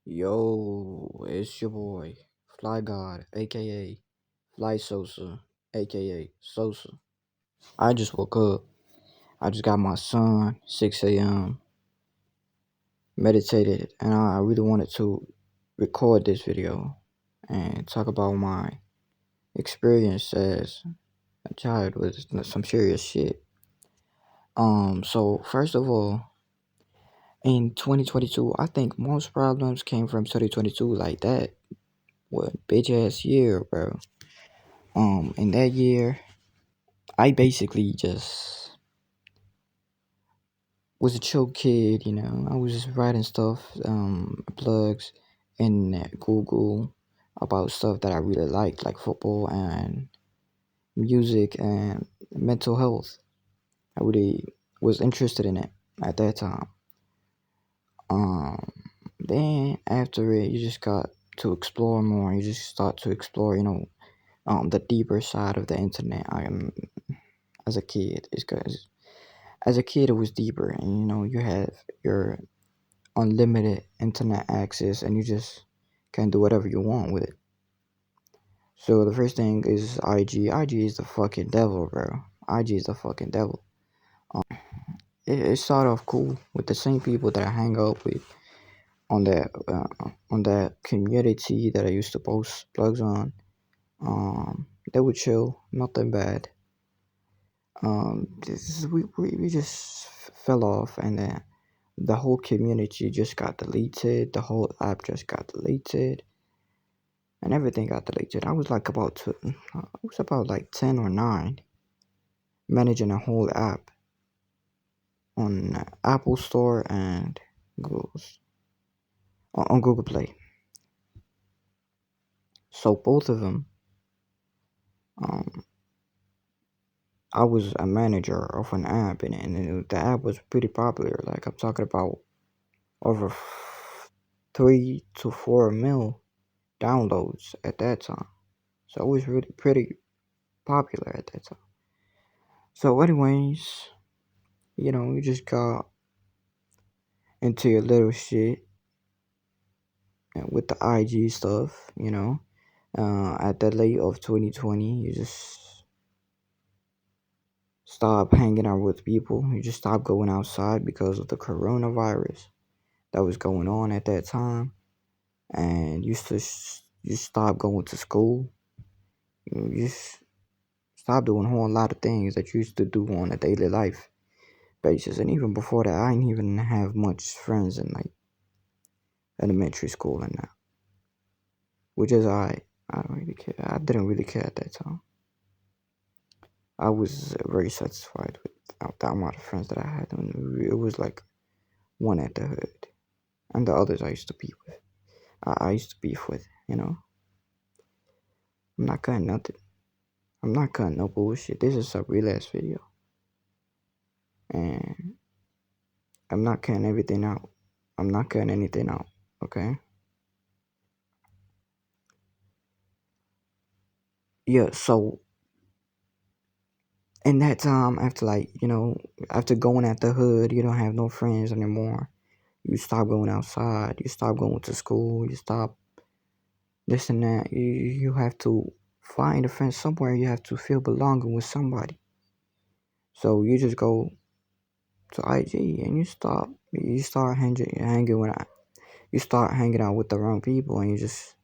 Yo, it's your boy, Fly God, aka Sosa, aka Sosa. I just woke up. I just got my son, 6 a.m., meditated, and I really wanted to record this video and talk about my experience as a child with some serious shit. So first of all, in 2022, I think most problems came from 2022 like that. What bitch ass year, bro. In that year, I basically just was a chill kid, I was just writing stuff, blogs in Google about stuff that I really liked, like football and music and mental health. I really was interested in it at that time. Um, then after it, you just got to explore more. You just start to explore, the deeper side of the internet. I am as a kid, it's because as a kid it was deeper, and you have your unlimited internet access, and you just can do whatever you want with it. So the first thing is IG is the fucking devil, bro. IG is the fucking devil. It started off cool with the same people that I hang out with on that community that I used to post blogs on. They would chill, nothing bad. We just fell off, and then the whole community just got deleted. The whole app just got deleted, and everything got deleted. I was about like 10 or 9, managing a whole app on Apple Store and Google's on Google Play. So both of them, um, I was a manager of an app, and the app was pretty popular. Like, I'm talking about over 3 to 4 mil downloads at that time. So it was really pretty popular at that time. So, anyways, you just got into your little shit with the IG stuff, at the late of 2020, you just stop hanging out with people. You just stop going outside because of the coronavirus that was going on at that time. And you stop going to school. You just stop doing a whole lot of things that you used to do on a daily life basis. And even before that, I didn't even have much friends in like elementary school and that. Which is I don't really care. I didn't really care at that time. I was very satisfied with the amount of friends that I had. And it was like one at the hood, and the others I used to beef with. I used to beef with. I'm not cutting nothing. I'm not cutting no bullshit. This is a real ass video, and I'm not cutting everything out. I'm not cutting anything out. Okay. Yeah. So in that time, after going at the hood, you don't have no friends anymore. You stop going outside. You stop going to school. You stop this and that. You have to find a friend somewhere. You have to feel belonging with somebody. So you just go to IG and you start hanging with you start hanging out with the wrong people, and you just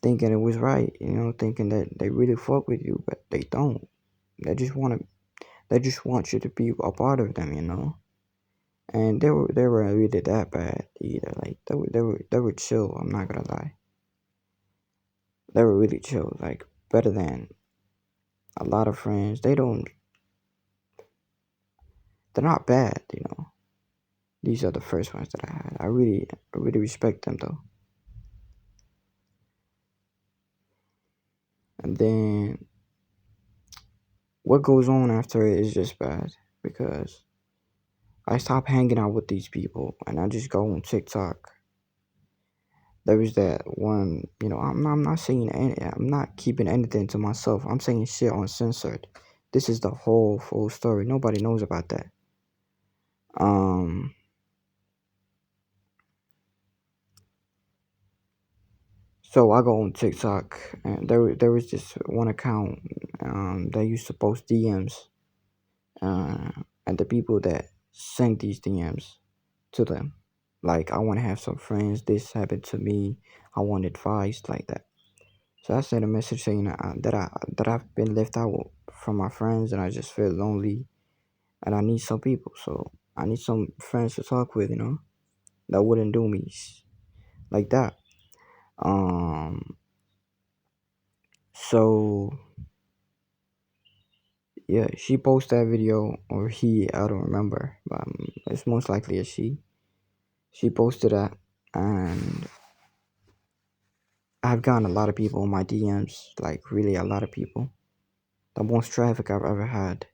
thinking it was right, thinking that they really fuck with you, but they don't. They just want you to be a part of them. And they were really that bad either. Like they were chill. I'm not gonna lie. They were really chill. Like better than a lot of friends. They're not bad. These are the first ones that I had. I really respect them though. And then what goes on after it is just bad because I stop hanging out with these people and I just go on TikTok. There was that one, I'm not saying I'm not keeping anything to myself. I'm saying shit uncensored. This is the whole full story. Nobody knows about that. Um, So I go on TikTok, and there was this one account that used to post DMs, uh, and the people that sent these DMs to them. Like, I want to have some friends. This happened to me. I want advice like that. So I sent a message saying that I've been left out from my friends, and I just feel lonely, and I need some people. So I need some friends to talk with, that wouldn't do me like that. Um. So yeah, she posted that video, or he, I don't remember, but it's most likely a she. She posted that, and I've gotten a lot of people in my DMs, like really a lot of people. The most traffic I've ever had,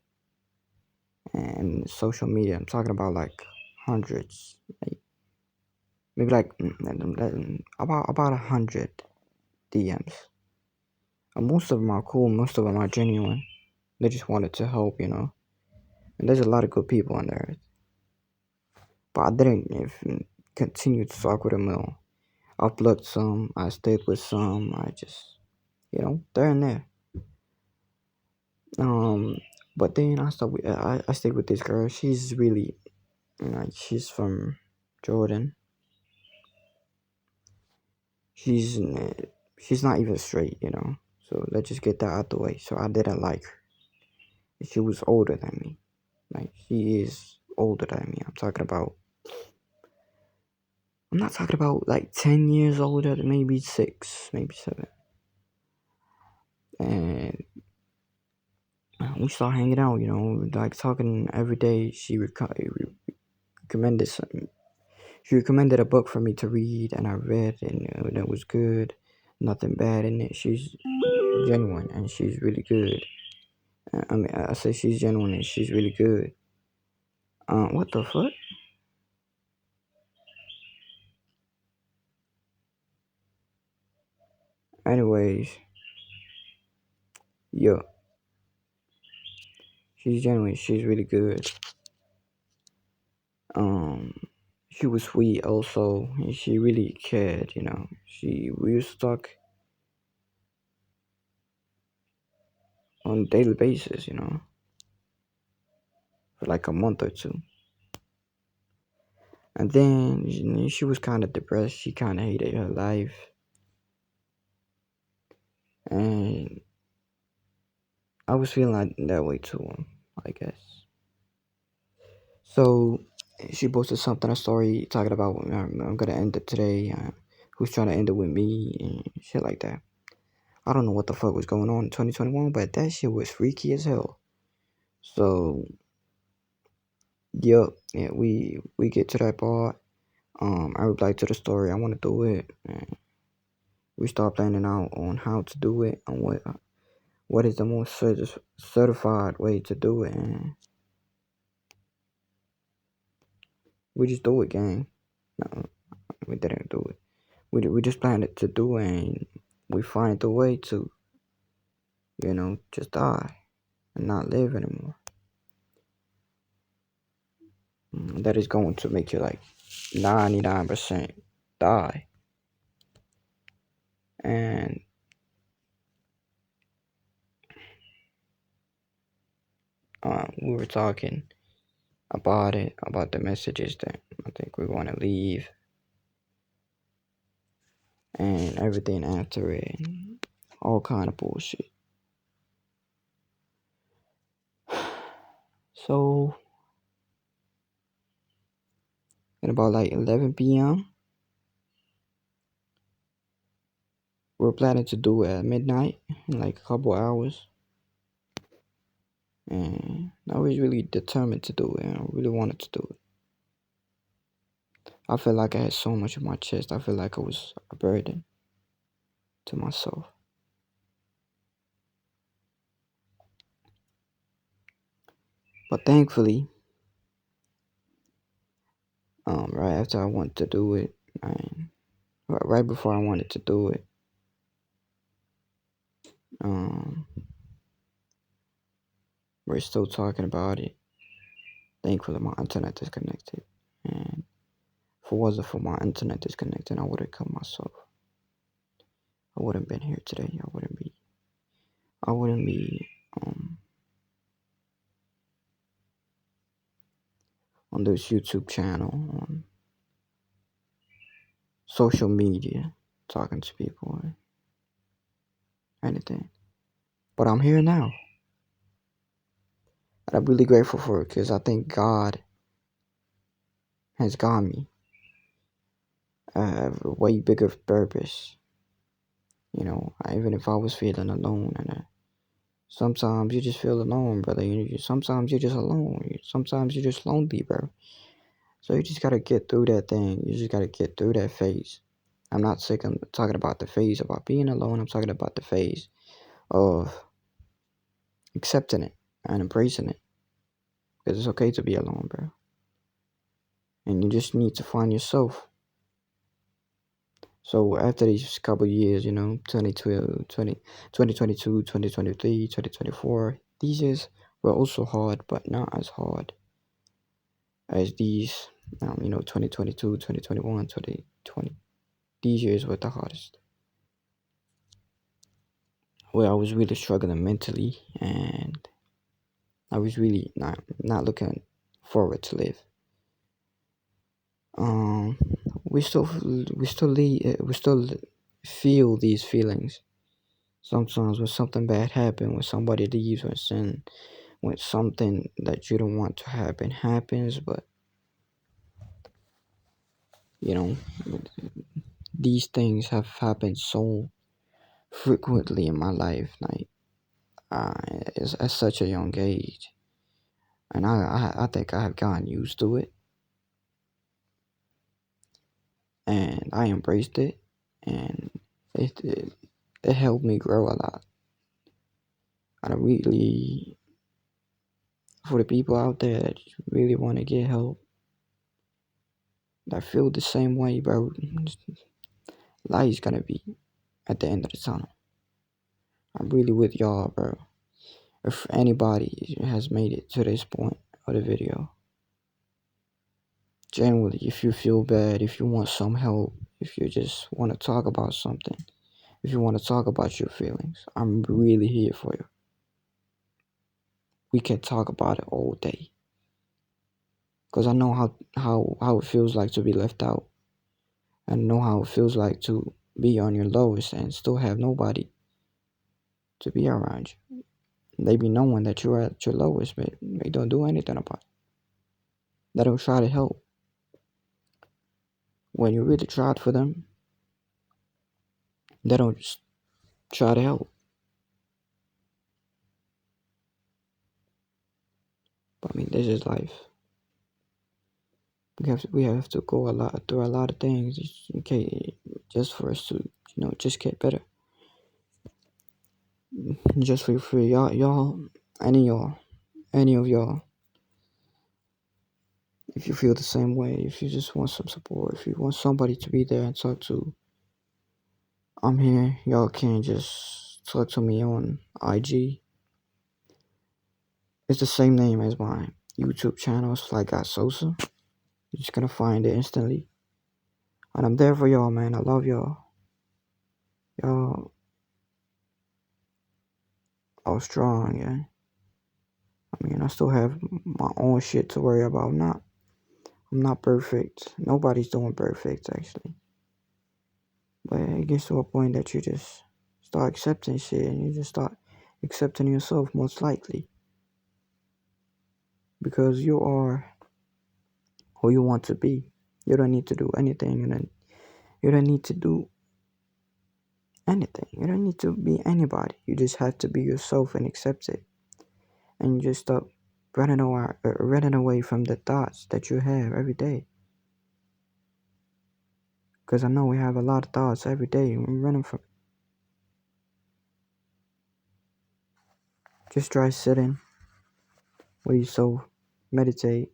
and social media. I'm talking about like hundreds, like maybe like about 100 DMs. And most of them are cool. Most of them are genuine. They just wanted to help, And there's a lot of good people on there, but I didn't even continue to talk with them all. I plucked some. I stayed with some. I just, there and there. Um, but then I stayed with this girl. She's really, she's from Jordan. She's she's not even straight. So let's just get that out the way. So I didn't like her. She was older than me. Like, she is older than me. I'm not talking about like 10 years older. Maybe 6, maybe 7. And we started hanging out. Like talking every day. Recommended some. She recommended a book for me to read, and I read, and that was good. Nothing bad in it. She's genuine, and she's really good. I mean, I say she's genuine, and she's really good. What the fuck? Anyways, yeah, she's genuine. She's really good. Um, she was sweet also, and she really cared. We used to talk on a daily basis. For like a month or two. And then she was kind of depressed. She kind of hated her life, and I was feeling like that way too. I guess. So she posted something, a story talking about I'm gonna end it today. Who's trying to end it with me and shit like that. I don't know what the fuck was going on in 2021, but that shit was freaky as hell. So yeah, we get to that part. I replied to the story. I want to do it. And we start planning out on how to do it and what is the most certified way to do it, and we just do it, gang. No, we didn't do it. We just planned it to do it, and we find the way to, just die and not live anymore. That is going to make you like 99% die. And we were talking about it, about the messages that I think we want to leave and everything after it, and all kind of bullshit. So at about like 11 p.m., we're planning to do it at midnight in like a couple hours. And I was really determined to do it, and I really wanted to do it. I felt like I had so much on my chest. I felt like I was a burden to myself. But thankfully, right after I wanted to do it, right before I wanted to do it, um, we're still talking about it. Thankfully, my internet disconnected, and if it wasn't for my internet disconnecting, I would have killed myself. I wouldn't been here today. I wouldn't be um on this YouTube channel, on social media, talking to people or anything. But I'm here now. And I'm really grateful for it because I think God has got me a way bigger purpose. Even if I was feeling alone, and sometimes you just feel alone, brother. Sometimes you're just alone. Sometimes you're just lonely, bro. So you just gotta get through that thing. You just gotta get through that phase. I'm not sick. I'm talking about the phase about being alone. I'm talking about the phase of accepting it and embracing it. Because it's okay to be alone, bro. And you just need to find yourself. So after these couple years, 2012, 2022, 2023, 2024, these years were also hard, but not as hard as these, 2022, 2021, 2020. These years were the hardest, where I was really struggling mentally, and I was really not looking forward to live. Um, we still feel these feelings. Sometimes when something bad happens, when somebody leaves, when something that you don't want to happen happens, but you know, these things have happened so frequently in my life, like at such a young age, and I think I have gotten used to it, and I embraced it, and it helped me grow a lot. I really, for the people out there that really want to get help, that feel the same way, bro, light is gonna be at the end of the tunnel. I'm really with y'all, bro. If anybody has made it to this point of the video, generally, if you feel bad, if you want some help, if you just want to talk about something, if you want to talk about your feelings, I'm really here for you. We can talk about it all day. Because I know how it feels like to be left out. I know how it feels like to be on your lowest and still have nobody to be around you. They be knowing that you're at your lowest, but they don't do anything about it. They don't try to help. When you really tried for them, they don't just try to help. But I mean, this is life. We have to go through a lot of things, okay, just for us to just get better. Just for free, any of y'all, if you feel the same way, if you just want some support, if you want somebody to be there and talk to, I'm here. Y'all can just talk to me on IG. It's the same name as my YouTube channel. It's flygodsosa. You're just gonna find it instantly. And I'm there for y'all, man. I love y'all. Y'all are strong, yeah. I mean, I still have my own shit to worry about. I'm not perfect. Nobody's doing perfect, actually. But it gets to a point that you just start accepting shit, and you just start accepting yourself, most likely. Because you are who you want to be. You don't need to do anything, and then you don't need to do anything. You don't need to be anybody. You just have to be yourself and accept it. And you just stop running away from the thoughts that you have every day. Because I know we have a lot of thoughts every day. We're running from. Just try sitting with yourself, meditate,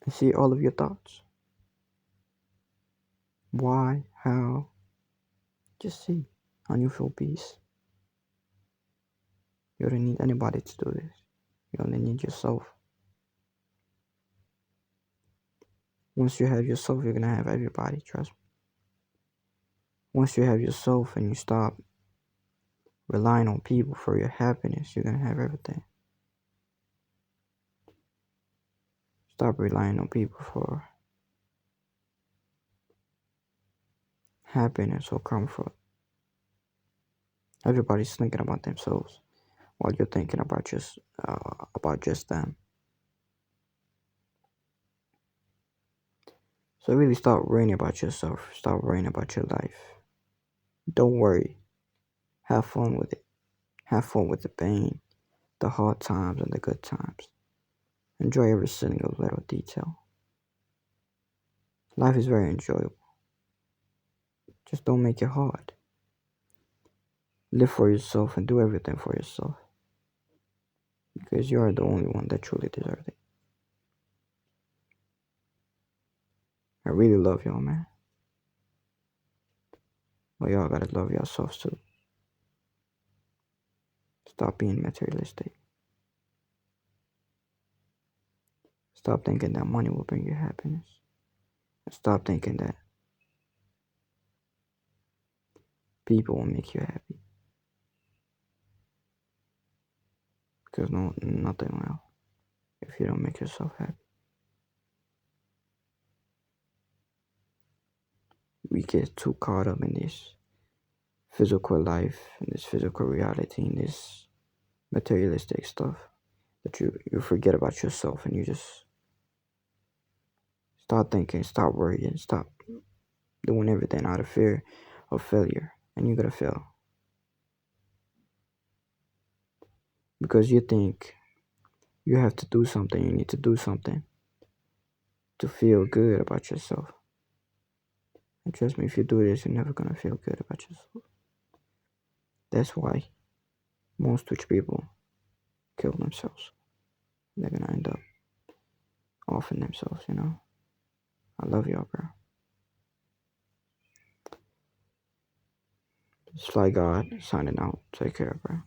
and see all of your thoughts. Why, how, just see, and you feel peace. You don't need anybody to do this. You only need yourself. Once you have yourself, you're gonna have everybody, trust me. Once you have yourself and you stop relying on people for your happiness, you're gonna have everything. Stop relying on people for happiness or comfort. Everybody's thinking about themselves while you're thinking about just them. So really start worrying about yourself. Start worrying about your life. Don't worry. Have fun with it. Have fun with the pain, the hard times, and the good times. Enjoy every single little detail. Life is very enjoyable. Just don't make it hard. Live for yourself and do everything for yourself. Because you are the only one that truly deserves it. I really love y'all, man. But y'all gotta love yourselves too. Stop being materialistic. Stop thinking that money will bring you happiness. And stop thinking that people will make you happy. Because nothing will if you don't make yourself happy. We get too caught up in this physical life, in this physical reality, in this materialistic stuff that you forget about yourself and you just start thinking, stop worrying, stop doing everything out of fear of failure. And you're gonna fail. Because you think you have to do something, you need to do something to feel good about yourself. And trust me, if you do this, you're never gonna feel good about yourself. That's why most rich people kill themselves. They're gonna end up offing themselves, you know. I love y'all, bro. It's Fly God signing out. Take care, bro.